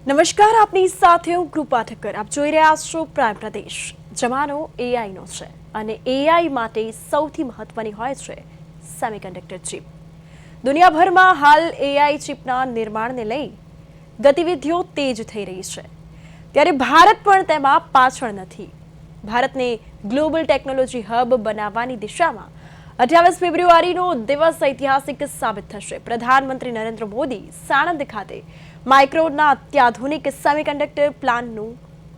નમસ્કાર, આપની સાથે હું કૃપા ઠક્કર. આપ જોઈ રહ્યા છો પ્રાઇમ પ્રદેશ. જમાનો એઆઈનો છે અને એઆઈ માટે સૌથી મહત્વની હોય છે સેમિકન્ડક્ટર ચિપ. દુનિયાભરમાં હાલ એઆઈ ચિપના નિર્માણને લઈ ગતિવિધિઓ તેજ થઈ રહી છે, ત્યારે ભારત પણ તેમાં પાછળ નથી. ભારતને ગ્લોબલ ટેકનોલોજી હબ બનાવવાની દિશામાં 28 ફેબ્રુઆરીનો દિવસ ઐતિહાસિક સાબિત થશે. પ્રધાનમંત્રી નરેન્દ્ર મોદી સાણંદ ખાતે માઇક્રોનના અત્યાધુનિક સેમિકન્ડક્ટર પ્લાન્ટનું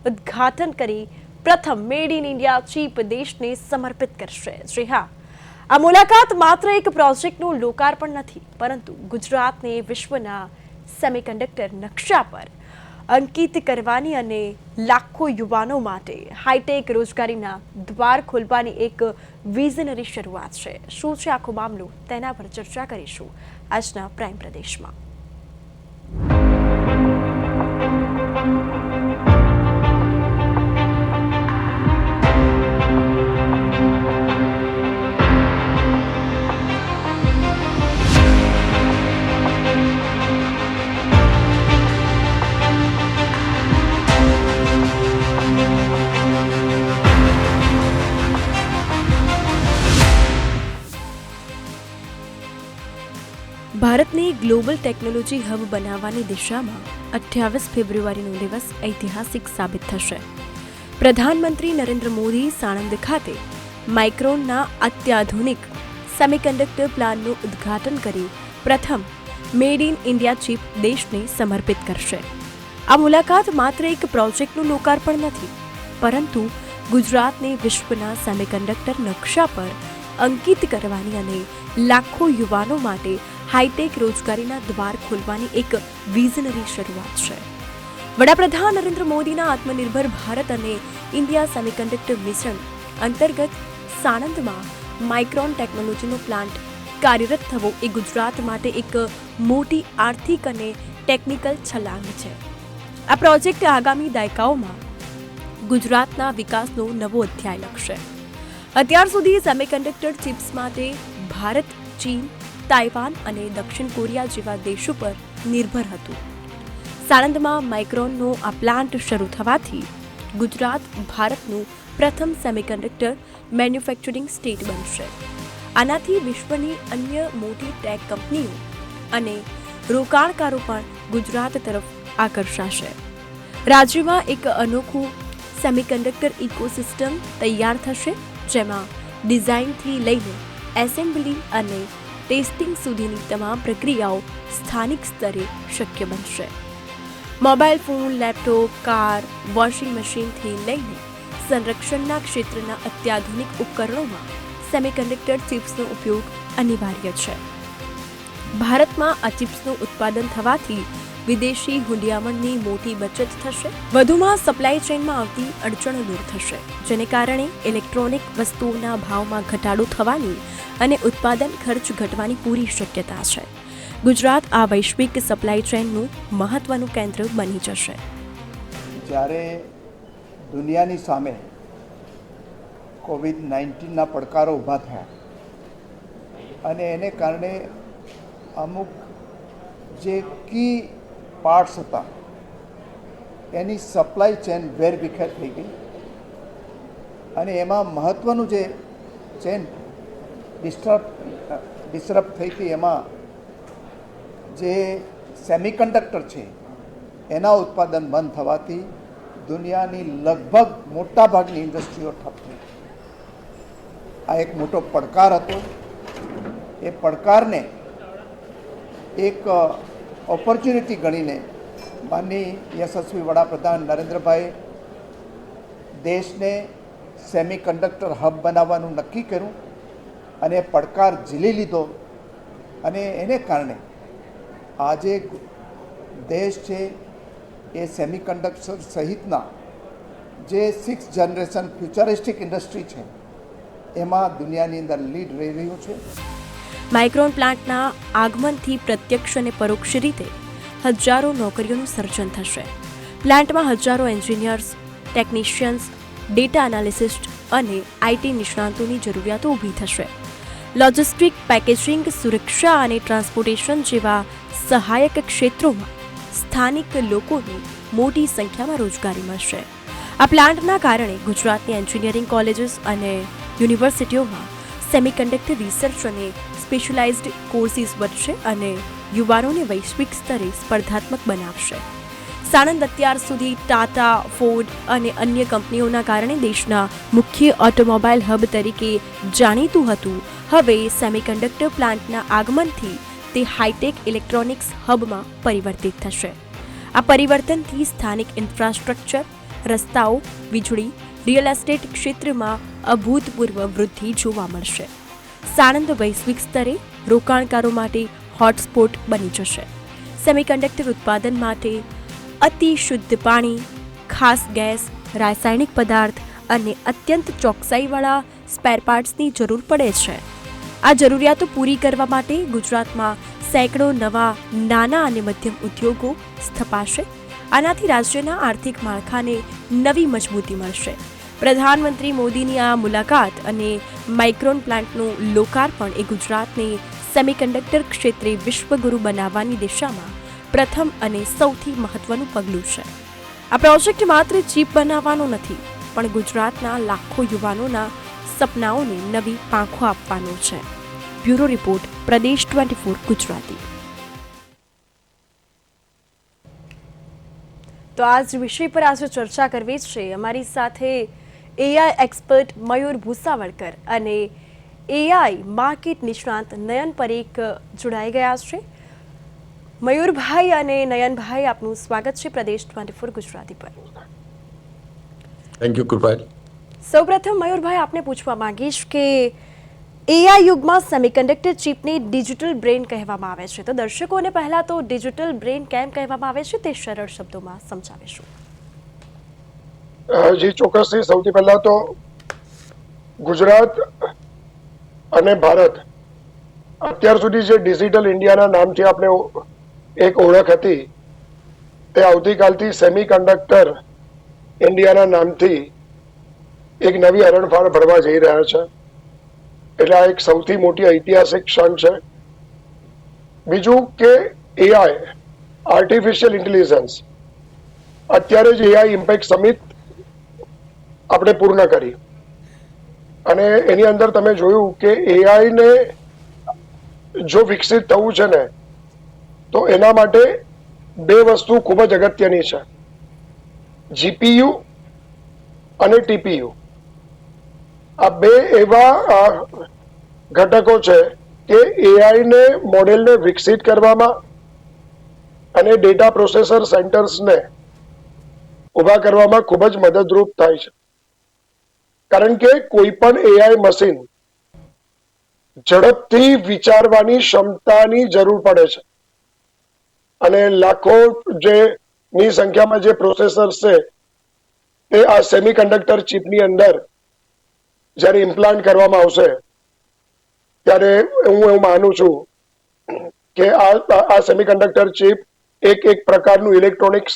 ઉદ્ઘાટન કરી પ્રથમ મેડ ઇન ઇન્ડિયા ચીપ દેશને સમર્પિત કરશે. જી હા, આ મુલાકાત માત્ર એક પ્રોજેક્ટનું લોકાર્પણ નથી, પરંતુ ગુજરાતને વિશ્વના સેમિકન્ડક્ટર નકશા પર અંકિત કરવાની અને લાખો યુવાનો માટે હાઈટેક રોજગારીના દ્વાર ખોલવાની એક વિઝનરી શરૂઆત છે. શું છે આખો મામલો, તેના પર ચર્ચા કરીશું આજના પ્રાઇમ પ્રદેશમાં. ભારતને ગ્લોબલ ટેકનોલોજી હબ બનાવવાની દિશામાં 28 ફેબ્રુઆરીનો દિવસ ઐતિહાસિક સાબિત થશે. પ્રધાનમંત્રી નરેન્દ્ર મોદી સાણંદ ખાતે માઇક્રોનના અત્યાધુનિક સેમિકન્ડક્ટર પ્લાન્ટનું ઉદ્ઘાટન કરી પ્રથમ મેડ ઇન ઇન્ડિયા ચીપ દેશને સમર્પિત કરશે. આ મુલાકાત માત્ર એક પ્રોજેક્ટનું લોકાર્પણ નથી, પરંતુ ગુજરાતને વિશ્વના સેમિકન્ડક્ટર નકશા પર અંકિત કરવાની અને લાખો યુવાનો માટે હાઈટેક રોજગારીના દ્વાર ખોલવાની એક વિઝનરી શરૂઆત છે. વડાપ્રધાન નરેન્દ્ર મોદીના આત્મનિર્ભર ભારત અને ઇન્ડિયા સેમિકન્ડક્ટર મિશન અંતર્ગત સાણંદમાં માઇક્રોન ટેકનોલોજીનો પ્લાન્ટ કાર્યરત થવો એ ગુજરાત માટે એક મોટી આર્થિક અને ટેકનિકલ છલાંગ છે. આ પ્રોજેક્ટ આગામી દાયકાઓમાં ગુજરાતના વિકાસનો નવો અધ્યાય લખશે. અત્યાર સુધી સેમિકન્ડક્ટર ચિપ્સ માટે ભારત, ચીન, તાઇવાન અને દક્ષિણ કોરિયા જેવા દેશો પર નિર્ભર હતું. સાણંદમાં માઇક્રોનનો આ પ્લાન્ટ શરૂ થવાથી ગુજરાત ભારતનું પ્રથમ સેમિકન્ડક્ટર મેન્યુફેક્ચરિંગ સ્ટેટ બનશે. આનાથી વિશ્વની અન્ય મોટી ટેક કંપનીઓ અને રોકાણકારો પણ ગુજરાત તરફ આકર્ષાશે. રાજ્યમાં એક અનોખું સેમિકન્ડક્ટર ઇકોસિસ્ટમ તૈયાર થશે, જેમાં ડિઝાઇનથી લઈને એસેમ્બલી અને ટેસ્ટિંગ સુધીની તમામ પ્રક્રિયાઓ સ્થાનિક સ્તરે શક્ય બનશે. Mobile phone, laptop, car, washing મશીનથી લઈને સંરક્ષણના ક્ષેત્રના અત્યાધુનિક ઉપકરણોમાં સેમિકન્ડક્ટર ચિપ્સનો ઉપયોગ અનિવાર્ય છે. ભારતમાં આ ચિપ્સનું ઉત્પાદન થવાથી વિદેશી હુંડિયામણની મોટી બચત થશે. વધુમાં સપ્લાય ચેઇનમાં આવતી અડચણો દૂર થશે, જેને કારણે ઇલેક્ટ્રોનિક વસ્તુઓના ભાવમાં ઘટાડો થવાની અને ઉત્પાદન ખર્ચ ઘટવાની પૂરી શક્યતા છે. ગુજરાત આ વૈશ્વિક સપ્લાય ચેઇનનું મહત્વનું કેન્દ્ર બની જશે. જ્યારે દુનિયાની સામે કોવિડ-19ના પડકારો ઊભા થયા અને એને કારણે અમુક જે કી પાર્ટ્સ હતા એની સપ્લાય ચેન વેરવિખેર થઈ ગઈ અને એમાં મહત્ત્વનું જે ચેન ડિસ્ટર્બ થઈ હતી, એમાં જે સેમિકન્ડક્ટર છે એના ઉત્પાદન બંધ થવાથી દુનિયાની લગભગ મોટાભાગની ઇન્ડસ્ટ્રીઓ ઠપ થઈ. આ એક મોટો પડકાર હતો. એ પડકારને એક ઓપોર્ચ્યુનિટી ગણીને માનનીય યશસ્વી વડાપ્રધાન નરેન્દ્રભાઈ દેશને સેમિકન્ડક્ટર હબ બનાવવાનું નક્કી કર્યું અને પડકાર ઝીલી લીધો અને એને કારણે આજે દેશ છે એ સેમિકન્ડક્ટર સહિતના જે 6th જનરેશન ફ્યુચરિસ્ટિક ઇન્ડસ્ટ્રી છે એમાં દુનિયાની અંદર લીડ રહી રહ્યું છે. માઇક્રોન પ્લાન્ટના આગમનથી પ્રત્યક્ષ અને પરોક્ષ રીતે હજારો નોકરીઓનું સર્જન થશે. પ્લાન્ટમાં હજારો એન્જિનિયર્સ, ટેકનિશિયન્સ, ડેટા એનાલિસ્ટ અને આઈટી નિષ્ણાતોની જરૂરિયાતો ઊભી થશે. લોજિસ્ટિક, પેકેજિંગ, સુરક્ષા અને ટ્રાન્સપોર્ટેશન જેવા સહાયક ક્ષેત્રોમાં સ્થાનિક લોકોને મોટી સંખ્યામાં રોજગારી મળશે. આ પ્લાન્ટના કારણે ગુજરાતની એન્જિનિયરિંગ કોલેજીસ અને યુનિવર્સિટીઓમાં સેમિકન્ડક્ટર રિસર્ચ અને સ્પેશિયલાઇઝ્ડ કોર્સિસ વધશે અને યુવાનોને વૈશ્વિક સ્તરે સ્પર્ધાત્મક બનાવશે. સાણંદ અત્યાર સુધી ટાટા, ફોર્ડ અને અન્ય કંપનીઓના કારણે દેશના મુખ્ય ઓટોમોબાઈલ હબ તરીકે જાણીતું હતું. હવે સેમિકન્ડક્ટર પ્લાન્ટના આગમનથી તે હાઈટેક ઇલેક્ટ્રોનિક્સ હબમાં પરિવર્તિત થશે. આ પરિવર્તનથી સ્થાનિક ઇન્ફ્રાસ્ટ્રક્ચર, રસ્તાઓ, વીજળી, રિયલ એસ્ટેટ ક્ષેત્રમાં અભૂતપૂર્વ વૃદ્ધિ જોવા મળશે. સાણંદ વૈશ્વિક સ્તરે રોકાણકારો માટે હોટસ્પોટ બની જશે. સેમિકન્ડક્ટર ઉત્પાદન માટે અતિ શુદ્ધ પાણી, ખાસ ગેસ, રાસાયણિક પદાર્થ અને અત્યંત ચોકસાઈવાળા સ્પેરપાર્ટ્સની જરૂર પડે છે. આ જરૂરિયાતો પૂરી કરવા માટે ગુજરાતમાં સેંકડો નવા નાના અને મધ્યમ ઉદ્યોગો સ્થપાશે. આનાથી રાજ્યના આર્થિક માળખાને નવી મજબૂતી મળશે. પ્રધાનમંત્રી મોદીની આ મુલાકાત અને માઇક્રોન પ્લાન્ટનું લોકાર્પણ એ ગુજરાતને સેમિકન્ડક્ટર ક્ષેત્રે વિશ્વગુરુ બનાવવાની દિશામાં પ્રથમ અને સૌથી મહત્વનું પગલું છે. આ પ્રોજેક્ટ માત્ર ચીપ બનાવવાનો નથી, પણ ગુજરાતના લાખો યુવાનોના સપનાઓને નવી પાંખો આપવાનો છે. બ્યુરો રિપોર્ટ, પ્રદેશ 24 ગુજરાતી. તો આ જ વિષય પર આજે ચર્ચા કરવી છે. અમારી સાથે એઆઈ એક્સપર્ટ મયુર ભૂસાવળકર અને એઆઈ માર્કેટ નિષ્ણાંત નયન પરીખ જોડાઈ ગયા છે. મયુરભાઈ અને નયનભાઈ, આપનું સ્વાગત છે પ્રદેશ 24 ગુજરાતી પર. Thank you Kripal. સૌપ્રથમ મયુરભાઈ, આપને પૂછવા માંગીશ કે એઆઈ યુગમાં સેમિકન્ડક્ટર ચિપને ડિજિટલ બ્રેન કહેવામાં આવે છે, તો દર્શકોને પહેલા તો ડિજિટલ બ્રેન કેમ કહેવામાં આવે છે તે સરળ શબ્દોમાં સમજાવીશું. જી ચોક્કસથી. સૌથી પહેલા તો ગુજરાત અને ભારત અત્યાર સુધી જે ડિજિટલ ઇન્ડિયાના નામથી આપણે એક ઓળખ હતી, તે આવતીકાલથી સેમિકન્ડક્ટર ઇન્ડિયાના નામથી એક નવી હરણફાળ ભરવા જઈ રહ્યા છે. એટલે આ એક સૌથી મોટી ઐતિહાસિક ક્ષણ છે. બીજું કે એઆઈ, આર્ટિફિશિયલ ઇન્ટેલિજન્સ, અત્યારે જ એઆઈ ઇમ્પેક્ટ સમિટ આપણે પૂર્ણ કરી અને એની અંદર તમે જોયું કે એઆઈને જો વિકસિત થવું છે ને, તો એના માટે બે વસ્તુ ખૂબ જ અગત્યની છે: જીપીયુ અને ટીપીયુ. આ બે એવા ઘટકો છે કે એઆઈને મોડેલને વિકસિત કરવામાં અને ડેટા પ્રોસેસર સેન્ટર્સને ઊભા કરવામાં ખૂબ જ મદદરૂપ થાય છે. કારણ કે કોઈ પણ એઆઈ મશીન ઝડપથી વિચારવાની ક્ષમતાની જરૂર પડે છે અને લાખો ની સંખ્યામાં જે પ્રોસેસર્સ છે તે આ સેમિકન્ડક્ટર ચિપની અંદર જ્યારે ઇમ્પ્લાન્ટ કરવામાં આવશે, ત્યારે હું એવું માનું છું કે આ સેમિકન્ડક્ટર ચિપ એક પ્રકારનું ઇલેક્ટ્રોનિક્સ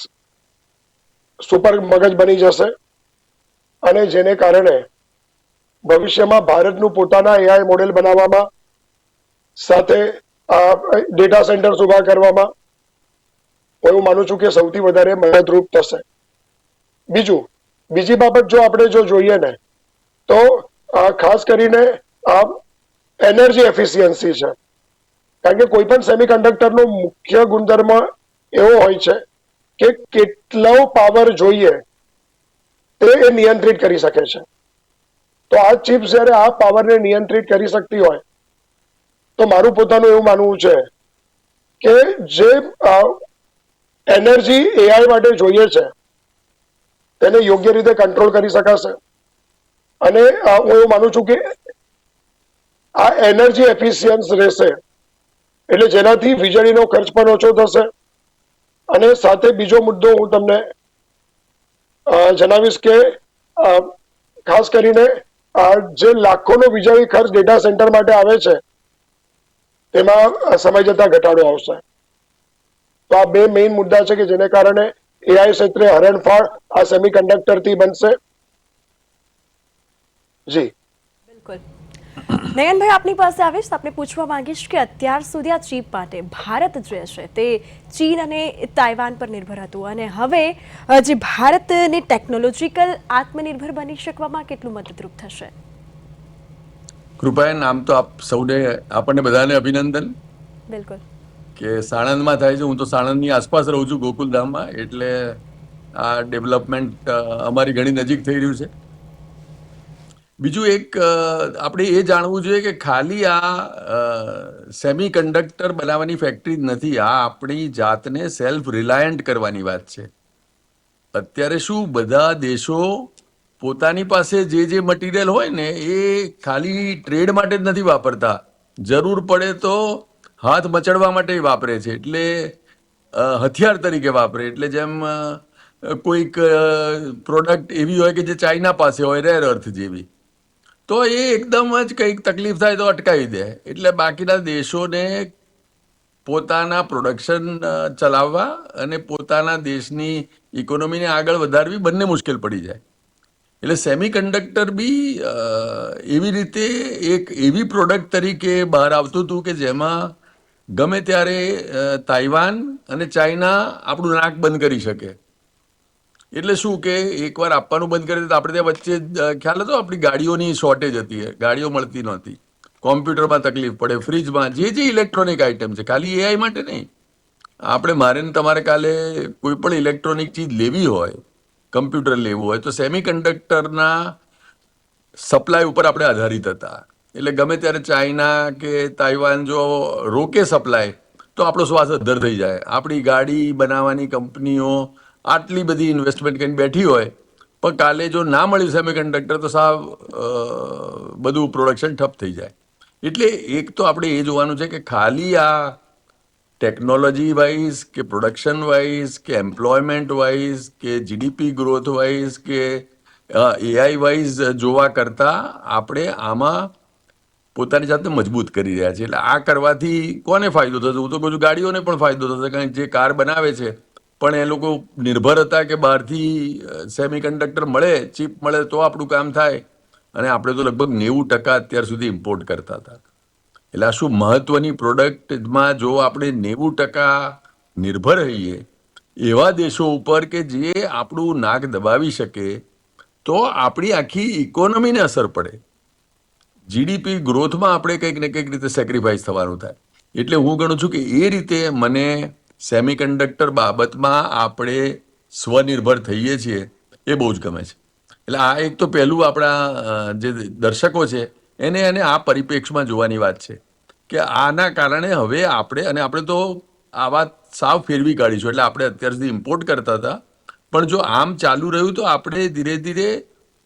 સુપર મગજ બની જશે અને જેને કારણે ભવિષ્યમાં ભારતનું પોતાના એઆઈ મોડેલ બનાવવામાં, સાથે ડેટા સેન્ટર્સ ઉભા કરવામાં હું એવું માનું છું કે સૌથી વધારે મદદરૂપ થશે. બીજી બાબત જો આપણે જોઈએ ને, તો ખાસ કરીને એનર્જી એફિશિયન્સી છે. કારણ કે કોઈ પણ સેમિકન્ડક્ટરનો મુખ્ય ગુણધર્મ એવો હોય છે કે કેટલો પાવર જોઈએ તે એ નિયંત્રિત કરી શકે છે. તો આ ચિપ જ્યારે આ પાવરને નિયંત્રિત કરી શકતી હોય, તો મારું પોતાનું એવું માનવું છે કે જે એનર્જી એઆઈ માટે જોઈએ છે તેને યોગ્ય રીતે કંટ્રોલ કરી શકાશે. અને હું એવું માનું છું કે આ એનર્જી એફિશિયન્સ રહેશે, એટલે જેનાથી વીજળીનો ખર્ચ પણ ઓછો થશે. અને સાથે બીજો મુદ્દો હું તમને જણાવીશ કે ખાસ કરીને જે લાખોનો વીજળી ખર્ચ ડેટા સેન્ટર માટે આવે છે, તેમાં સમય જતા ઘટાડો આવશે. તો આ બે મેઇન મુદ્દા છે કે જેને કારણે એઆઈ ક્ષેત્રે હરણફાળ આ સેમિકન્ડક્ટરથી બનશે. જી બિલકુલ. નયનભાઈ, આપની પાસે આવીશ તો આપને પૂછવા માંગીશ કે અત્યાર સુધી આ ચીપ માટે ભારત જે છે તે ચીન અને તાઇવાન પર નિર્ભર હતું, અને હવે જે ભારતને ટેકનોલોજીકલ આત્મનિર્ભર બની શકવામાં કેટલું મદદરૂપ થશે? કૃપાએ નામ તો આપ સૌને, આપણને બધાને અભિનંદન બિલકુલ. કે સાણંદમાં થાય છે. હું તો સાણંદની આસપાસ રહું છું, ગોકુલધામમાં, એટલે આ ડેવલપમેન્ટ અમારી ઘણી નજીક થઈ રહ્યું છે. બીજું એક આપણે એ જાણવું જોઈએ કે ખાલી આ સેમી કન્ડક્ટર બનાવવાની ફેક્ટરી જ નથી, આ આપણી જાતને સેલ્ફ રિલાયન્ટ કરવાની વાત છે. અત્યારે શું બધા દેશો પોતાની પાસે જે મટીરિયલ હોય ને એ ખાલી ટ્રેડ માટે જ નથી વાપરતા, જરૂર પડે તો હાથ મચડવા માટે વાપરે છે. એટલે હથિયાર તરીકે વાપરે. એટલે જેમ કોઈક પ્રોડક્ટ એવી હોય કે જે ચાઇના પાસે હોય, રેર અર્થ જેવી, તો એ એકદમ જ કંઈક તકલીફ થાય તો અટકાવી દે. એટલે બાકીના દેશોને પોતાના પ્રોડક્શન ચલાવવા અને પોતાના દેશની ઇકોનોમીને આગળ વધારવી બંને મુશ્કેલ પડી જાય. એટલે સેમી કન્ડક્ટર બી એવી રીતે એક એવી પ્રોડક્ટ તરીકે બહાર આવતું હતું કે જેમાં ગમે ત્યારે તાઇવાન અને ચાઇના આપણું નાક બંધ કરી શકે. એટલે શું કે એકવાર આપવાનું બંધ કરી તો આપણે ત્યાં વચ્ચે ખ્યાલ હતો આપણી ગાડીઓની શોર્ટેજ હતી, ગાડીઓ મળતી નહોતી, કોમ્પ્યુટરમાં તકલીફ પડે, ફ્રીજમાં, જે ઇલેક્ટ્રોનિક આઇટમ છે, ખાલી એઆઈ માટે નહીં. આપણે મારે ને તમારે કાલે કોઈ પણ ઇલેક્ટ્રોનિક ચીજ લેવી હોય, કમ્પ્યુટર લેવું હોય, તો સેમી કન્ડક્ટરના સપ્લાય ઉપર આપણે આધારિત હતા. એટલે ગમે ત્યારે ચાઇના કે તાઇવાન જો રોકે સપ્લાય તો આપણો શ્વાસ અદ્ધર થઈ જાય. આપણી ગાડી બનાવવાની કંપનીઓ આટલી બધી ઇન્વેસ્ટમેન્ટ કરીને બેઠી હોય, પણ કાલે જો ના મળ્યું સેમી કન્ડક્ટર તો સાવ બધું પ્રોડક્શન ઠપ થઈ જાય. એટલે એક તો આપણે એ જોવાનું છે કે ખાલી આ ટેકનોલોજી વાઇઝ કે પ્રોડક્શન વાઇઝ કે એમ્પ્લોયમેન્ટ વાઇઝ કે જીડીપી ગ્રોથ વાઇઝ કે એઆઈ વાઇઝ જોવા કરતાં આપણે આમાં પોતાની જાતને મજબૂત કરી રહ્યા છીએ. એટલે આ કરવાથી કોને ફાયદો થશે? હું તો કહું છું ગાડીઓને પણ ફાયદો થશે, કારણ કે જે કાર બનાવે છે પણ એ લોકો નિર્ભર હતા કે બહારથી સેમી કન્ડક્ટર મળે, ચીપ મળે તો આપણું કામ થાય, અને આપણે તો લગભગ 90% અત્યાર સુધી ઇમ્પોર્ટ કરતા હતા. એટલે આ શું મહત્વની પ્રોડક્ટમાં જો આપણે 90% નિર્ભર રહીએ એવા દેશો ઉપર કે જે આપણું નાક દબાવી શકે, તો આપણી આખી ઇકોનોમીને અસર પડે. જીડીપી ગ્રોથમાં આપણે કંઈક ને કંઈક રીતે સેક્રિફાઈસ થવાનું થાય. એટલે હું ગણું છું કે એ રીતે મને સેમી કન્ડક્ટર બાબતમાં આપણે સ્વનિર્ભર થઈએ છીએ એ બહુ જ ગમે છે. એટલે આ એક તો પહેલું આપણા જે દર્શકો છે એને આ પરિપ્રેક્ષમાં જોવાની વાત છે કે આના કારણે હવે આપણે તો આ વાત સાવ ફેરવી કાઢીશું. એટલે આપણે અત્યાર સુધી ઇમ્પોર્ટ કરતા હતા, પણ જો આમ ચાલુ રહ્યું તો આપણે ધીરે ધીરે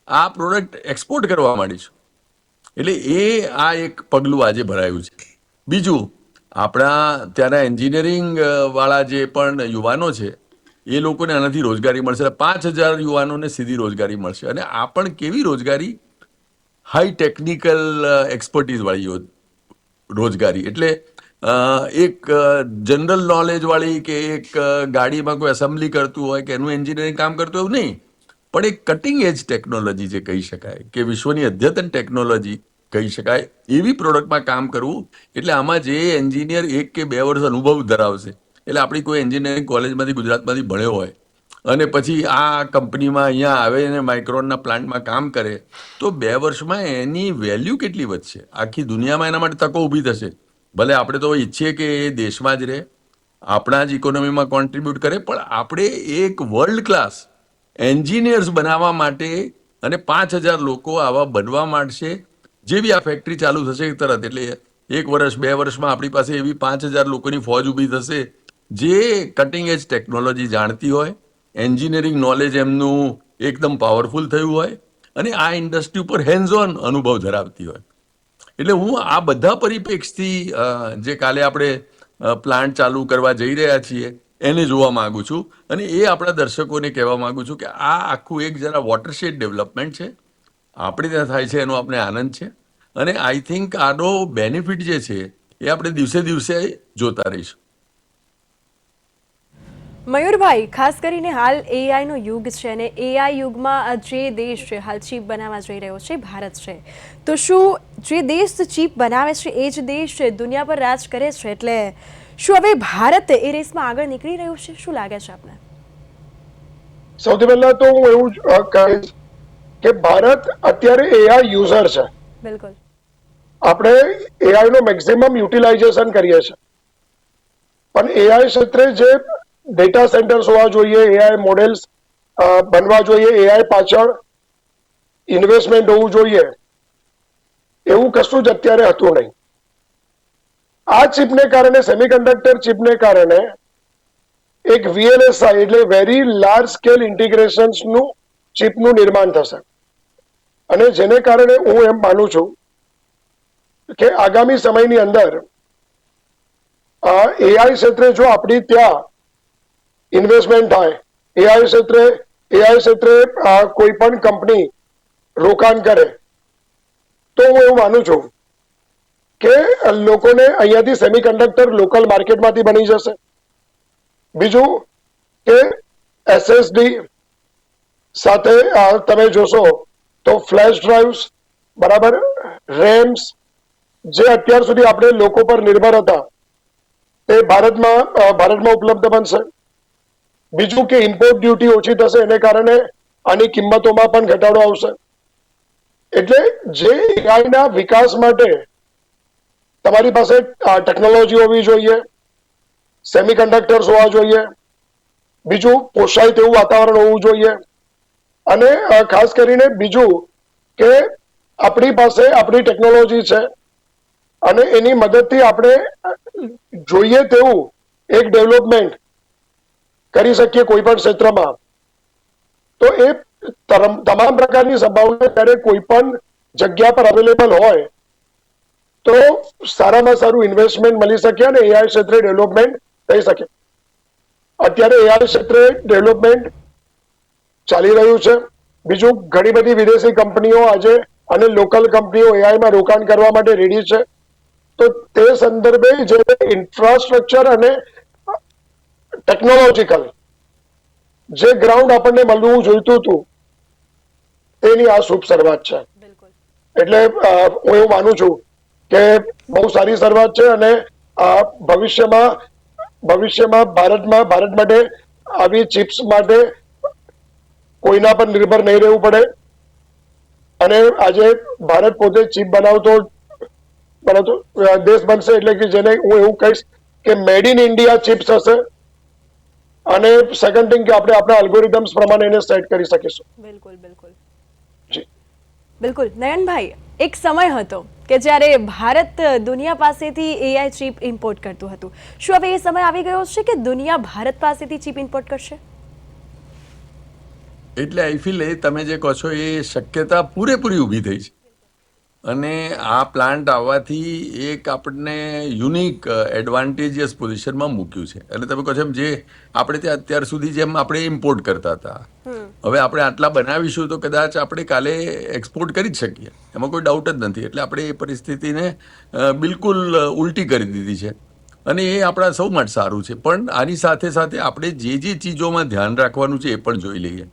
આ પ્રોડક્ટ એક્સપોર્ટ કરવા માંડીશું. એટલે આ એક પગલું આજે ભરાયું છે. બીજું, આપણા ત્યાંના એન્જિનિયરિંગ વાળા જે પણ યુવાનો છે એ લોકોને આનાથી રોજગારી મળશે. 5,000 યુવાનોને સીધી રોજગારી મળશે. અને આ પણ કેવી રોજગારી? હાઈ ટેકનિકલ એક્સપર્ટીઝ વાળી રોજગારી. એટલે એક જનરલ નોલેજ વાળી કે એક ગાડીમાં કોઈ એસેમ્બલી કરતું હોય કે એનું એન્જિનિયરિંગ કામ કરતું એવું નહીં, પણ એક કટિંગ એજ ટેકનોલોજી જે કહી શકાય કે વિશ્વની અદ્યતન ટેકનોલોજી કહી શકાય એવી પ્રોડક્ટમાં કામ કરવું. એટલે આમાં જે એન્જિનિયર 1 કે 2 વર્ષ અનુભવ ધરાવશે, એટલે આપણી કોઈ એન્જિનિયરિંગ કોલેજમાંથી ગુજરાતમાંથી ભણ્યો હોય અને પછી આ કંપનીમાં અહીંયા આવે અને માઇક્રોનના પ્લાન્ટમાં કામ કરે, તો 2 વર્ષમાં એની વેલ્યુ કેટલી વધશે? આખી દુનિયામાં એના માટે તકો ઊભી થશે. ભલે આપણે તો ઈચ્છીએ કે એ દેશમાં જ રહે, આપણા જ ઇકોનોમીમાં કોન્ટ્રીબ્યુટ કરે, પણ આપણે એક વર્લ્ડ ક્લાસ એન્જિનિયર્સ બનાવવા માટે અને 5,000 લોકો આવા બનવા માંડશે. જેવી આ ફેક્ટરી ચાલુ થશે તરત, એટલે 1 વર્ષ 2 વર્ષમાં આપણી પાસે એવી 5,000 લોકોની ફોજ ઊભી થશે જે કટિંગ એજ ટેકનોલોજી જાણતી હોય, એન્જિનિયરિંગ નોલેજ એમનું એકદમ પાવરફુલ થયું હોય અને આ ઇન્ડસ્ટ્રી ઉપર હેન્ડ્સ ઓન અનુભવ ધરાવતી હોય. એટલે હું આ બધા પરિપ્રેક્ષથી જે કાલે આપણે પ્લાન્ટ ચાલુ કરવા જઈ રહ્યા છીએ એને જોવા માંગુ છું, અને એ આપણા દર્શકોને કહેવા માંગુ છું કે આ આખું એક જરા વોટરશેડ ડેવલપમેન્ટ છે, આપણે ત્યાં થાય છે એનો આપણે આનંદ છે, અને આઈ થિંક આનો બેનિફિટ જે છે એ આપણે દિવસે દિવસે જોતા રહીશું. મયુરભાઈ, ખાસ કરીને હાલ એઆઈનો યુગ છે અને એઆઈ યુગમાં જે દેશ છે હાલ ચીપ બનાવવા જઈ રહ્યો છે ભારત છે, તો શું જે દેશ ચીપ બનાવે છે એ જ દેશ દુનિયા પર રાજ કરે છે, એટલે શું હવે ભારત એ રેસમાં આગળ નીકળી રહ્યું છે? શું લાગે છે આપને? સૌથી પહેલા તો હું એવું કહીશ કે ભારત અત્યારે એઆઈ યુઝર છે. બિલકુલ. આપણે એઆઈ નો મેક્સિમમ યુટિલાઇઝેશન કરીએ છીએ, પણ એઆઈ ક્ષેત્રે જે ડેટા સેન્ટર્સ હોવા જોઈએ, એઆઈ મોડેલ્સ બનવા જોઈએ, એઆઈ પાછળ ઇન્વેસ્ટમેન્ટ હોવું જોઈએ, એવું કશું જ અત્યારે હતું નહીં. આ ચીપને કારણે, સેમિકન્ડક્ટર ચીપને કારણે એક વીએલએસઆઈ એટલે વેરી લાર્જ સ્કેલ ઇન્ટિગ્રેશન્સનું ચીપનું નિર્માણ થશે, અને જેને કારણે હું એમ માનું છું કે આગામી સમયની અંદર એઆઈ ક્ષેત્રે જો આપણી ત્યાં ઇન્વેસ્ટમેન્ટ થાય, એઆઈ ક્ષેત્રે કોઈ પણ કંપની રોકાણ કરે, તો હું એવું માનું છું કે લોકોને અહીંયાથી સેમિકન્ડક્ટર લોકલ માર્કેટમાંથી બની જશે. બીજું કે એસએસડી સાથે તમે જોશો તો ફ્લેશ ડ્રાઈવ્સ, બરાબર, રેમ્સ, જે અત્યાર સુધી આપણે લોકો પર નિર્ભર હતા તે ભારતમાં ઉપલબ્ધ બનશે. બીજું કે ઇમ્પોર્ટ ડ્યુટી ઓછી થશે, એને કારણે આની કિંમતોમાં પણ ઘટાડો આવશે. એટલે જે એઆઈના વિકાસ માટે તમારી પાસે ટેકનોલોજી હોવી જોઈએ, સેમિકન્ડક્ટર્સ હોવા જોઈએ, બીજું પોષાય તેવું વાતાવરણ હોવું જોઈએ, અને ખાસ કરીને બીજું કે આપણી પાસે આપણી ટેકનોલોજી છે અને એની મદદથી આપણે જોઈએ તેવું એક ડેવલપમેન્ટ કરી શકીએ કોઈ પણ ક્ષેત્રમાં. તો એ તમામ પ્રકારની સંભાવના જ્યારે કોઈ પણ જગ્યા પર અવેલેબલ હોય તો સારામાં સારું ઇન્વેસ્ટમેન્ટ મળી શકે અને એઆઈ ક્ષેત્રે ડેવલપમેન્ટ થઈ શકે. અત્યારે એઆઈ ક્ષેત્રે ડેવલપમેન્ટ ચાલી રહ્યું છે. બીજું, ઘણી બધી વિદેશી કંપનીઓ આજે અને લોકલ કંપનીઓ એઆઈમાં રોકાણ કરવા માટે રેડી છે. તો તે સંદર્ભે જે ઇન્ફ્રાસ્ટ્રક્ચર અને ટેકનોલોજીકલ જે ગ્રાઉન્ડ આપણને મળવું જોઈતું હતું તેની આ શુભ શરૂઆત છે. એટલે હું એવું માનું છું કે બહુ સારી શરૂઆત છે, અને ભવિષ્યમાં ભારત માટે આવી ચિપ્સ માટે કોઈના પર નિર્ભર નહીં રહેવું પડે, અને આજે ભારત પોતે ચિપ બનાવતો દેશ બનશે. એટલે કે જેને હું એવું કહીશ કે મેડ ઇન ઇન્ડિયા ચિપ્સ હશે, અને સેકન્ડ થિંગ કે આપણે આપણા અલ્ગોરિધમ્સ પ્રમાણે એને સેટ કરી શકીશું. બિલકુલ બિલકુલ જી બિલકુલ. નયનભાઈ, એક સમય હતો કે જ્યારે ભારત દુનિયા પાસેથી એઆઈ ચીપ ઇમ્પોર્ટ કરતું હતું. શું હવે એ સમય આવી ગયો છે કે દુનિયા ભારત પાસેથી ચીપ ઇમ્પોર્ટ કરશે? એટલે આઈ ફીલ તમે જે કહો છો એ શક્યતા પૂરેપૂરી ઊભી થઈ છે, અને આ પ્લાન્ટ આવવાથી એક આપણને યુનિક એડવાન્ટેજિયસ પોઝિશનમાં મૂક્યું છે. એટલે તમે કહો છો એમ, જે આપણે ત્યાં અત્યાર સુધી જેમ આપણે ઇમ્પોર્ટ કરતા હતા, હવે આપણે આટલા બનાવીશું તો કદાચ આપણે કાલે એક્સપોર્ટ કરી જ શકીએ, એમાં કોઈ ડાઉટ જ નથી. એટલે આપણે એ પરિસ્થિતિને બિલકુલ ઉલટી કરી દીધી છે, અને એ આપણા સૌ માટે સારું છે. પણ આની સાથે સાથે આપણે જે ચીજોમાં ધ્યાન રાખવાનું છે એ પણ જોઈ લઈએ.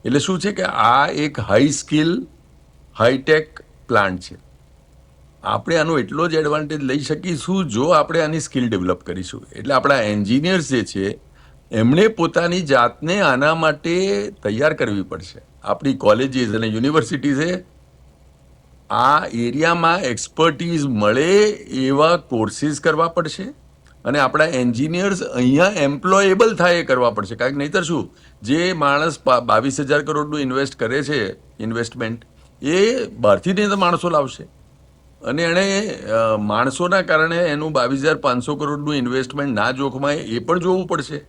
એટલે શું છે કે આ એક હાઈ સ્કિલ હાઈટેક પ્લાન્ટ છે. આપણે આનો એટલો જ એડવાન્ટેજ લઈ શકીશું જો આપણે આની સ્કિલ ડેવલપ કરીશું. એટલે આપણા એન્જિનિયર્સ જે છે એમણે પોતાની જાતને આના માટે તૈયાર કરવી પડશે. આપણી કોલેજીસ અને યુનિવર્સિટીઝે આ એરિયામાં એક્સપર્ટીઝ મળે એવા કોર્સિસ કરવા પડશે, અને આપણા એન્જિનિયર્સ અહીંયા એમ્પ્લોયેબલ થાય એ કરવા પડશે. કારણ કે નહીંતર શું, જે માણસ 22,000 કરોડનું ઇન્વેસ્ટ કરે છે, ઇન્વેસ્ટમેન્ટ એ બહારથી નહીં તો માણસો લાવશે, અને એણે માણસોના કારણે એનું 22,500 કરોડનું ઇન્વેસ્ટમેન્ટ ના જોખમાય એ પણ જોવું પડશે.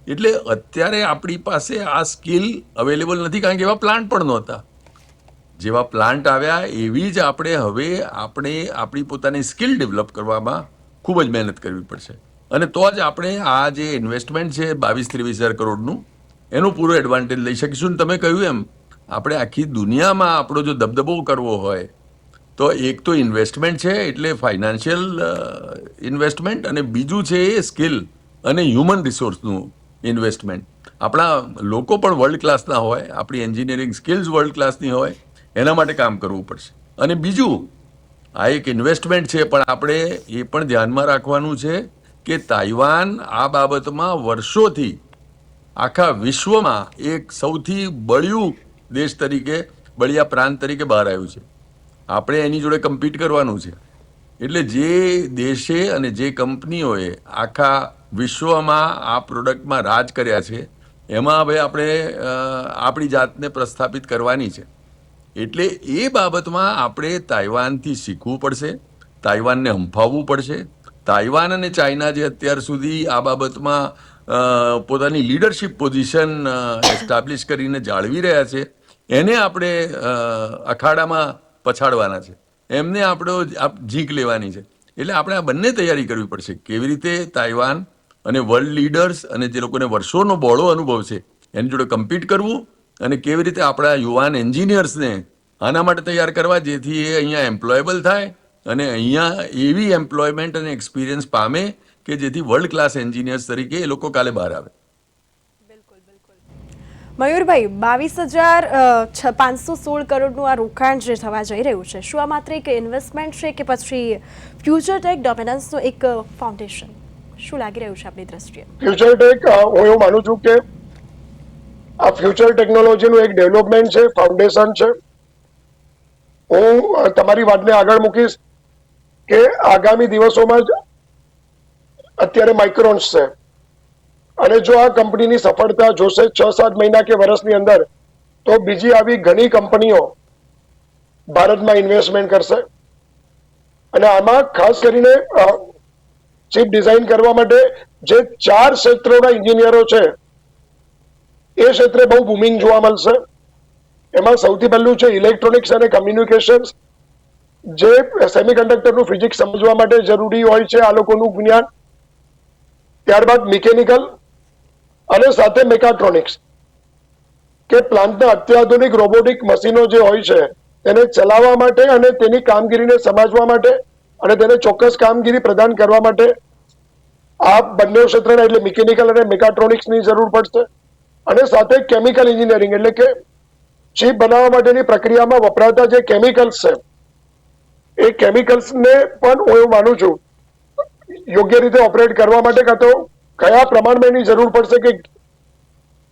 એટલે અત્યારે આપણી પાસે આ સ્કિલ અવેલેબલ નથી, કારણ કે એવા પ્લાન્ટ પણ નહોતા. જેવા પ્લાન્ટ આવ્યા એવી જ આપણે હવે આપણી પોતાની સ્કિલ ડેવલપ કરવામાં ખૂબ જ મહેનત કરવી પડશે, અને તો જ આપણે આ જે ઇન્વેસ્ટમેન્ટ છે 22-23,000 કરોડનું એનું પૂરો એડવાન્ટેજ લઈ શકીશું. તમે કહ્યું એમ, આપણે આખી દુનિયામાં આપણો જો દબદબો કરવો હોય તો એક તો ઇન્વેસ્ટમેન્ટ છે, એટલે ફાઇનાન્શિયલ ઇન્વેસ્ટમેન્ટ, અને બીજું છે એ સ્કિલ અને હ્યુમન રિસોર્સનું ઇન્વેસ્ટમેન્ટ. આપણા લોકો પણ વર્લ્ડ ક્લાસના હોય, આપણી એન્જિનિયરિંગ સ્કિલ્સ વર્લ્ડ ક્લાસની હોય, એના માટે કામ કરવું પડશે. અને બીજું, આ એક ઇન્વેસ્ટમેન્ટ છે, પણ આપણે એ પણ ધ્યાનમાં રાખવાનું છે કે તાઇવાન આ બાબતમાં વર્ષોથી આખા વિશ્વમાં એક સૌથી બળિયું દેશ તરીકે, બળિયા પ્રાંત તરીકે બહાર આવ્યું છે. આપણે એની જોડે કમ્પીટ કરવાનું છે. એટલે જે દેશે અને જે કંપનીઓએ આખા વિશ્વમાં આ પ્રોડક્ટમાં રાજ કર્યા છે, એમાં હવે આપણે આપણી જાતને પ્રસ્થાપિત કરવાની છે. એટલે એ બાબતમાં આપણે તાઇવાનથી શીખવું પડશે, તાઇવાનને હંફાવવું પડશે. તાઇવાન અને ચાઇના જે અત્યાર સુધી આ બાબતમાં પોતાની લીડરશિપ પોઝિશન એસ્ટાબ્લિશ કરીને જાળવી રહ્યા છે, એને આપણે અખાડામાં પછાડવાના છે, એમને આપણો ઝીંક લેવાની છે. એટલે આપણે આ બંને તૈયારી કરવી પડશે. કેવી રીતે તાઇવાન અને વર્લ્ડ લીડર્સ અને જે લોકોને વર્ષોનો બહોળો અનુભવ છે એની જોડે કમ્પીટ કરવું, અને કેવી રીતે આપણા યુવાન એન્જિનિયર્સને આના માટે તૈયાર કરવા જેથી એ અહીંયા એમ્પ્લોયેબલ થાય અને અહીંયા એવી એમ્પ્લોયમેન્ટ અને એક્સપિરિયન્સ પામે કે જેથી વર્લ્ડ ક્લાસ એન્જિનિયર્સ તરીકે એ લોકો કાલે બહાર આવે. મયુરભાઈ, 22,516 કરોડનું આ રોકાણ જે થવા જઈ રહ્યું છે, શું આ માત્ર એક ઇન્વેસ્ટમેન્ટ છે કે પછી ફ્યુચર ટેક ડોમિનન્સનું એક ફાઉન્ડેશન? શું લાગી રહ્યું છે આપણી દ્રષ્ટિએ? ફ્યુચર ટેક, હું એવું માનું છું કે આ ફ્યુચર ટેકનોલોજીનું એક ડેવલપમેન્ટ છે, ફાઉન્ડેશન છે. હું તમારી વાતને આગળ મૂકીશ કે આગામી દિવસોમાં જ અત્યારે માઇક્રોન્સ છે, અને જો આ કંપનીની સફળતા જોશે 6-7 મહિના કે વર્ષની અંદર, તો બીજી આવી ઘણી કંપનીઓ ભારતમાં ઇન્વેસ્ટમેન્ટ કરશે. અને આમાં ખાસ કરીને ચિપ ડિઝાઇન કરવા માટે જે 4 ક્ષેત્રોના ઇન્જિનિયરો છે, એ ક્ષેત્રે બહુ બૂમિંગ જોવા મળશે. એમાં સૌથી પહેલું છે ઇલેક્ટ્રોનિક્સ અને કમ્યુનિકેશન્સ, જે સેમિકન્ડક્ટરનું ફિઝિક્સ સમજવા માટે જરૂરી હોય છે આ લોકોનું જ્ઞાન. ત્યારબાદ મિકેનિકલ અને સાથે મેકાટ્રોનિક્સ, કે પ્લાન્ટના અત્યાધુનિક રોબોટિક મશીનો જે હોય છે તેને ચલાવવા માટે અને તેની કામગીરીને સમજવા માટે અને તેને ચોક્કસ કામગીરી પ્રદાન કરવા માટે આ બંને ક્ષેત્રના એટલે મિકેનિકલ અને મેકાટ્રોનિક્સની જરૂર પડશે. અને સાથે કેમિકલ એન્જિનિયરિંગ, એટલે કે ચીપ બનાવવા માટેની પ્રક્રિયામાં વપરાતા જે કેમિકલ્સ છે, એ કેમિકલ્સને પણ હું એવું માનું છું યોગ્ય રીતે ઓપરેટ કરવા માટે કાં તો કયા પ્રમાણમાં એની જરૂર પડશે, કે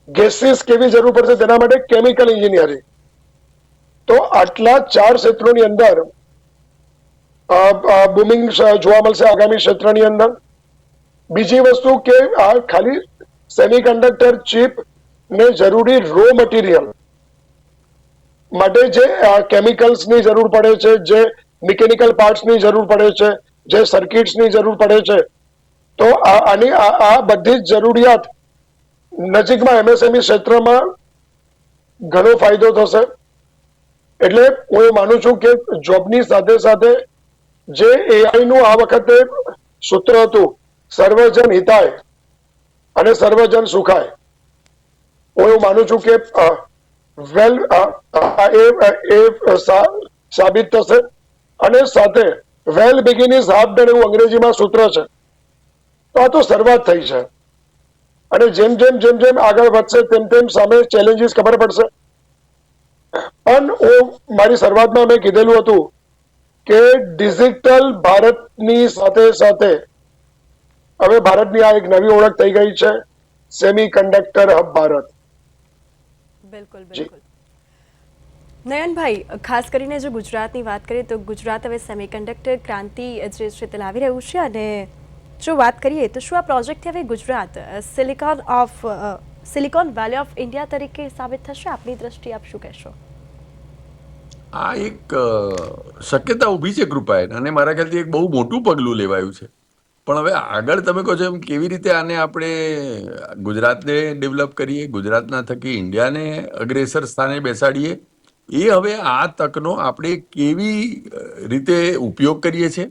ગેસીસ કેવી જરૂર પડશે, તેના માટે કેમિકલ એન્જિનિયરિંગ. તો આટલા 4 ક્ષેત્રોની અંદર બૂમિંગ જોવા મળશે આગામી ક્ષેત્રની અંદર. બીજી વસ્તુ કે આ ખાલી સેમિકન્ડક્ટર ચિપ ને જરૂરી રો મટીરિયલ માટે જે કેમિકલ્સની જરૂર પડે છે, જે મિકેનિકલ પાર્ટ્સની જરૂર પડે છે, જે સર્કિટ્સની જરૂર પડે છે, તો આની આ બધી જ જરૂરિયાત નજીકમાં એમએસએમઈ ક્ષેત્રમાં ઘણો ફાયદો થશે. એટલે હું એ માનું છું કે જોબની સાથે સાથે જે એઆઈનું આ વખતે સૂત્ર હતું, સર્વજન હિતાય અને સર્વજન સુખાય, હું એવું માનું છું કે વેલ સાબિત થશે. અને સાથે વેલ બિગિન ઇઝ હાફ ડન એવું અંગ્રેજીમાં સૂત્ર છે. તો આ તો શરૂઆત થઈ છે, અને જેમ જેમ આગળ વધશે તેમ સામે ચેલેન્જીસ ખબર પડશે. પણ હું મારી શરૂઆતમાં મેં કીધેલું હતું કે ડિજિટલ ભારતની સાથે સાથે હવે ભારતની આ એક નવી ઓળખ થઈ ગઈ છે, સેમી કન્ડક્ટર હબ ભારત. બિલકુલ. નયનભાઈ, ખાસ કરીને જો ગુજરાતની વાત કરીએ તો ગુજરાત હવે સેમિકન્ડક્ટર ક્રાંતિ જે છે તે લાવી રહ્યું છે. અને જો વાત કરીએ તો શું આ પ્રોજેક્ટથી હવે Gujarat silicon valley of India તરીકે સાબિત થશે? આપની દ્રષ્ટિએ આપ શું કહેશો? આ એક શક્યતા ઊભી છે કૃપાયન, અને મારા ખ્યાલથી એક બહુ મોટું પગલું લેવાયું છે. પણ હવે આગળ તમે કહો છો એમ કેવી રીતે આને આપણે ગુજરાતને ડેવલપ કરીએ, ગુજરાતના થકી ઇન્ડિયાને અગ્રેસર સ્થાને બેસાડીએ, એ હવે આ તકનો આપણે કેવી રીતે ઉપયોગ કરીએ છીએ,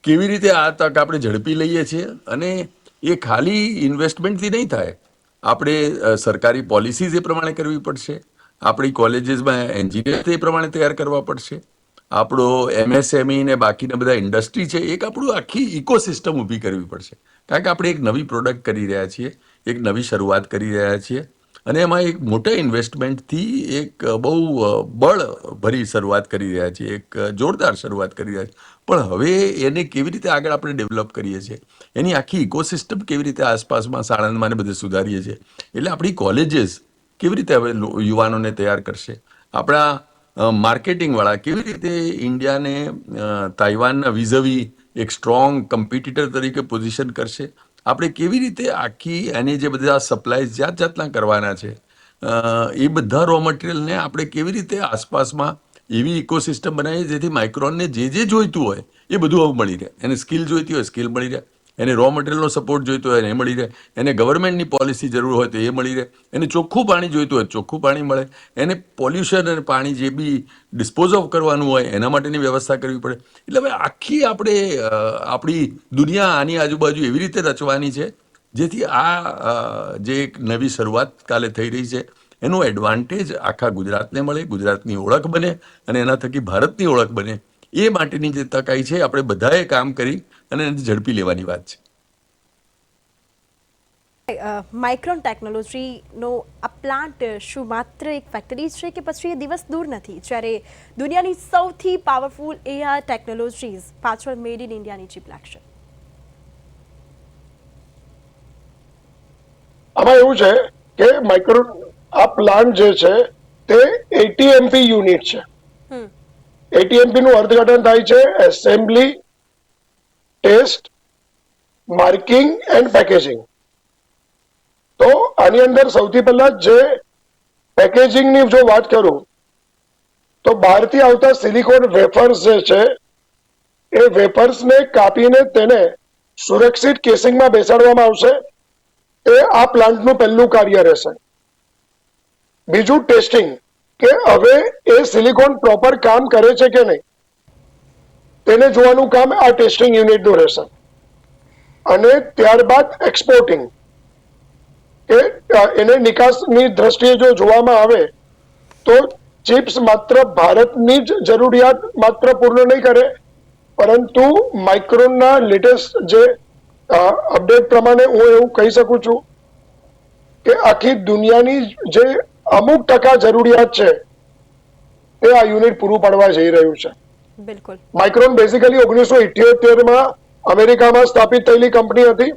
કેવી રીતે આ તક આપણે ઝડપી લઈએ છીએ. અને એ ખાલી ઇન્વેસ્ટમેન્ટથી નહીં થાય, આપણે સરકારી પોલિસીઝ એ પ્રમાણે કરવી પડશે, આપણી કોલેજીસમાં એન્જિનિયર તે પ્રમાણે તૈયાર કરવા પડશે, આપણો એમએસએમઈ ને બાકીના બધા ઇન્ડસ્ટ્રી છે, એક આપણું આખી ઇકોસિસ્ટમ ઊભી કરવી પડશે. કારણ કે આપણે એક નવી પ્રોડક્ટ કરી રહ્યા છીએ, એક નવી શરૂઆત કરી રહ્યા છીએ અને એમાં એક મોટા ઇન્વેસ્ટમેન્ટથી એક બહુ બળભરી શરૂઆત કરી રહ્યા છીએ, એક જોરદાર શરૂઆત કરી રહ્યા છીએ. પણ હવે એને કેવી રીતે આગળ આપણે ડેવલપ કરીએ છીએ, એની આખી ઇકોસિસ્ટમ કેવી રીતે આસપાસમાં સાણંદમાં ને બધે સુધારીએ છીએ, એટલે આપણી કોલેજીસ કેવી રીતે હવે યુવાનોને તૈયાર કરશે, આપણા માર્કેટિંગવાળા કેવી રીતે ઇન્ડિયાને તાઇવાનના વિઝવી એક સ્ટ્રોંગ કમ્પિટિટર તરીકે પોઝિશન કરશે, આપણે કેવી રીતે આખી એની જે બધા સપ્લાય જાત જાતના કરવાના છે, એ બધા રો મટીરિયલને આપણે કેવી રીતે આસપાસમાં એવી ઇકોસિસ્ટમ બનાવીએ જેથી માઇક્રોનને જે જોઈતું હોય એ બધું હવે મળી રહે. એને સ્કિલ જોઈતી હોય સ્કિલ મળી રહે, એને રો મટીરિયલનો સપોર્ટ જોઈતો હોય એ મળી રહે, એને ગવર્મેન્ટની પોલિસી જરૂર હોય તો એ મળી રહે, એને ચોખ્ખું પાણી જોઈતું હોય ચોખ્ખું પાણી મળે, એને પોલ્યુશન અને પાણી જે બી ડિસ્પોઝ ઓફ કરવાનું હોય એના માટેની વ્યવસ્થા કરવી પડે. એટલે હવે આખી આપણે આપણી દુનિયા આની આજુબાજુ એવી રીતે રચવાની છે જેથી આ જે એક નવી શરૂઆત કાલે થઈ રહી છે એનો એડવાન્ટેજ આખા ગુજરાતને મળે, ગુજરાતની ઓળખ બને અને એના થકી ભારતની ઓળખ બને, એ માટેની જે તક આવી છે આપણે બધાએ કામ કરી અને એને ઝડપી લેવાની વાત છે. માઇક્રોન ટેકનોલોજીનો આ પ્લાન્ટ શું માત્ર એક ફેક્ટરી છે કે પછી એ દિવસ દૂર નથી જ્યારે દુનિયાની સૌથી પાવરફુલ એઆર ટેકનોલોજીસ પાછળ મેડ ઇન ઇન્ડિયાની ચીપ લાગશે? આમાં એવું છે કે માઇક્રોન આ પ્લાન્ટ જે છે તે ATMP યુનિટ છે. ATMP નું અર્થઘટન થાય છે assembly, test, marking and packaging. તો આની અંદર સૌથી પહેલા જે પેકેજિંગની જો વાત કરું તો બહારથી આવતા સિલિકોન વેફર્સ જે છે એ વેફર્સને કાપીને તેને સુરક્ષિત કેસિંગમાં બેસાડવામાં આવશે. એ આ પ્લાન્ટનું પહેલું કાર્ય રહેશે. બીજું ટેસ્ટિંગ, કે હવે એ સિલિકોન પ્રોપર કામ કરે છે કે નહીં તેને જોવાનું કામ આ ટેસ્ટિંગ યુનિટનું રહેશે. અને ત્યારબાદ એક્સપોર્ટિંગ, કે એને નિકાસની દ્રષ્ટિએ જો જોવામાં આવે તો ચિપ્સ માત્ર ભારતની જ જરૂરિયાત માત્ર પૂર્ણ નહીં કરે, પરંતુ માઇક્રોનના લેટેસ્ટ જે અપડેટ પ્રમાણે હું એવું કહી શકું છું કે આખી દુનિયાની જે અમુક ટકા જરૂરિયાત છે એ આ યુનિટ પૂરું પાડવા જઈ રહ્યું છે. બિલકુલ. માઇક્રોન બેઝિકલી 1978માં અમેરિકામાં સ્થાપિત થયેલી કંપની હતી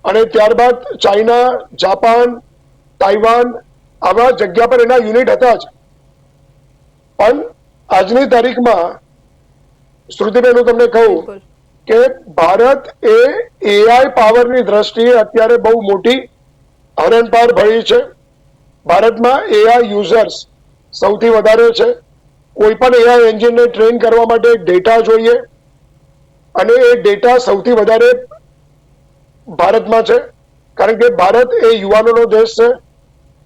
અને ત્યારબાદ ચાઇના, જાપાન, તાઇવાન આવા જગ્યા પર એના યુનિટ હતા જ. પણ આજની તારીખમાં શ્રુતિબેન હું તમને કહું કે ભારત એ એઆઈ પાવરની દ્રષ્ટિએ અત્યારે બહુ મોટી હરણપાર ભળી છે. ભારતમાં એઆઈ યુઝર્સ સૌથી વધારે છે. કોઈ પણ એઆઈ એન્જિનને ટ્રેન કરવા માટે ડેટા જોઈએ અને એ ડેટા સૌથી વધારે ભારતમાં છે, કારણ કે ભારત એ યુવાનોનો દેશ છે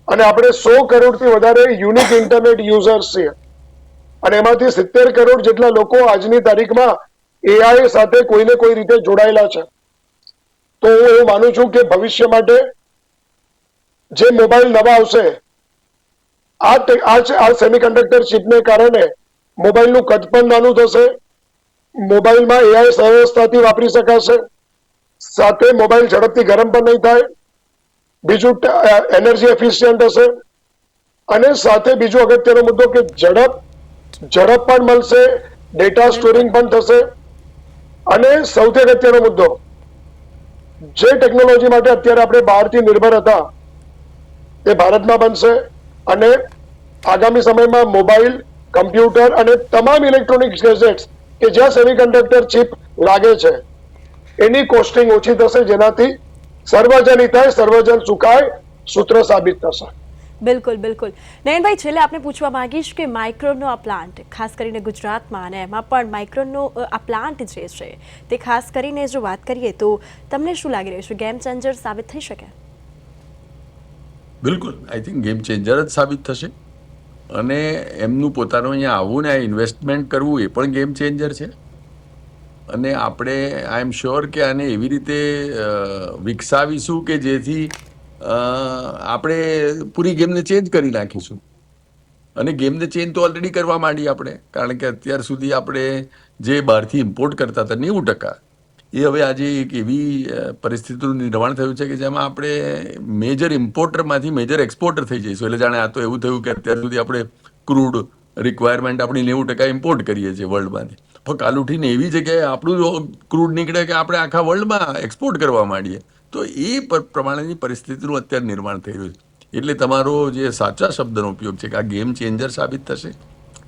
અને આપણે 100 કરોડથી વધારે યુનિક ઇન્ટરનેટ યુઝર્સ છીએ અને એમાંથી 70 કરોડ જેટલા લોકો આજની તારીખમાં એઆઈ સાથે કોઈને કોઈ રીતે જોડાયેલા છે. તો હું એવું માનું છું કે ભવિષ્ય માટે જે મોબાઈલ નવા આવશે આ સેમિકન્ડક્ટર ચિપને કારણે મોબાઈલનું કદ પણ નાનું થશે, મોબાઈલમાં એઆઈ સહવસ્થાથી વાપરી શકાશે, સાથે મોબાઈલ ઝડપથી ગરમ પણ નહીં થાય, બીજું એનર્જી એફિશિયન્ટ હશે અને સાથે બીજો અગત્યનો મુદ્દો કે ઝડપ પણ મળશે, ડેટા સ્ટોરિંગ પણ થશે અને સૌથી અગત્યનો મુદ્દો જે ટેકનોલોજી માટે અત્યારે આપણે બહારથી નિર્ભર હતા તે ભારતમાં બનશે અને આગામી સમયમાં મોબાઈલ, કમ્પ્યુટર અને તમામ ઇલેક્ટ્રોનિક્સ ગેજેટ્સ કે જ્યાં સેમિકન્ડક્ટર ચિપ લાગે છે એની કોસ્ટિંગ ઓછી થશે, જેનાથી સર્વજન હિતાય સર્વજન સુખાય સૂત્ર સાબિત થશે. બિલકુલ બિલકુલ. નયનભાઈ, છેલ્લે આપણે પૂછવા માંગીશ કે માઇક્રોનનો આ પ્લાન્ટ ખાસ કરીને ગુજરાતમાં અને એમાં પણ માઇક્રોનનો આ પ્લાન્ટ જે છે તે ખાસ કરીને જો વાત કરીએ તો તમને શું લાગી રહ્યું છે, ગેમ ચેન્જર સાબિત થઈ શકે? બિલકુલ, આઈ થિંક ગેમ ચેન્જર જ સાબિત થશે અને એમનું પોતાનું અહીંયા આવવું ને આ ઇન્વેસ્ટમેન્ટ કરવું એ પણ ગેમ ચેન્જર છે. અને આપણે આઈ એમ શ્યોર કે આને એવી રીતે વિકસાવીશું કે જેથી આપણે પૂરી ગેમને ચેન્જ કરી નાખીશું. અને ગેમને ચેન્જ તો ઓલરેડી કરવા માંડી આપણે, કારણ કે અત્યાર સુધી આપણે જે બહારથી ઇમ્પોર્ટ કરતા હતા 90%, એ હવે આજે એક એવી પરિસ્થિતિનું નિર્માણ થયું છે કે જેમાં આપણે મેજર ઇમ્પોર્ટરમાંથી મેજર એક્સપોર્ટર થઈ જઈશું. એટલે જાણે આ તો એવું થયું કે અત્યાર સુધી આપણે ક્રૂડ રિક્વાયરમેન્ટ આપણી 90% ઇમ્પોર્ટ કરીએ છીએ વર્લ્ડમાંથી. પણ કાલ ઉઠીને એવી જગ્યાએ આપણું ક્રૂડ નીકળે કે આપણે આખા વર્લ્ડમાં એક્સપોર્ટ કરવા માંડીએ. તો એ પ્રમાણેની પરિસ્થિતિનું અત્યારે નિર્માણ થઈ રહ્યું છે. એટલે તમારો જે સાચા શબ્દનો ઉપયોગ છે કે આ ગેમ ચેન્જર સાબિત થશે.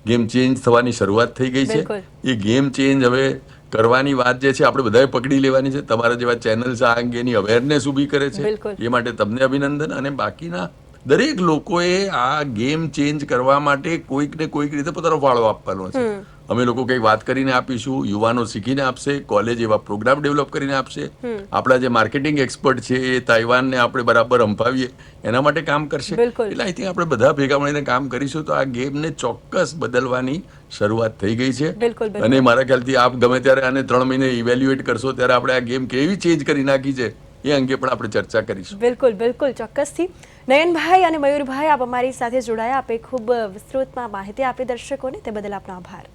ગેમ ચેન્જ થવાની શરૂઆત થઈ ગઈ છે. બિલકુલ. એ ગેમ ચેન્જ હવે કરવાની વાત જે છે આપણે બધાએ પકડી લેવાની છે. તમારા જેવા ચેનલ્સ આ અંગેની અવેરનેસ ઊભી કરે છે. બિલકુલ. એ માટે તમને અભિનંદન. અને બાકીના દરેક લોકોએ આ ગેમ ચેન્જ કરવા માટે કોઈક ને કોઈક રીતે પોતાનો ફાળો આપવાનો છે. અમે લોકો કંઈક વાત કરીને આપીશું, યુવાનો શીખીને આપશે, કોલેજ એવા પ્રોગ્રામ ડેવલપ કરીને આપશે. આપણા જે માર્કેટિંગ એક્સપર્ટ છે એ તાઇવાનને આપણે બરાબર અંફાવીએ એના માટે કામ કરશે. બિલકુલ. એટલે આઈ થિંક આપણે બધા ભેગા મળીને કામ કરીશું તો આ ગેમને ચોક્કસ બદલવાની શરૂઆત થઈ ગઈ છે. બિલકુલ, બિલકુલ. અને મારા ખ્યાલથી આપ ગમે ત્યારે આને 3 મહિને ઇવેલ્યુએટ કરશો ત્યારે આપણે આ ગેમ કેવી ચેન્જ કરી નાખી છે એ અંગે પણ આપણે ચર્ચા કરીશું. બિલકુલ બિલકુલ ચોક્કસથી. નયનભાઈ અને મયુરભાઈ, આપ અમારી સાથે જોડાયા, આપે ખૂબ વિસ્તૃતમાં માહિતી આપી દર્શકોને, તે બદલ આપનો આભાર.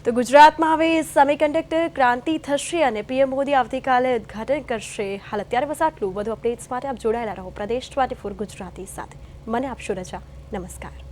તો ગુજરાતમાં હવે સેમિકન્ડક્ટર ક્રાંતિ થશે અને પીએમ મોદી આવતીકાલે ઉદ્ઘાટન કરશે. હાલ અત્યારે બસ આટલું. વધુ અપડેટ્સ માટે આપ જોડાયેલા રહો પ્રદેશ 24 ગુજરાતી સાથે. મને આપશો રજા. નમસ્કાર.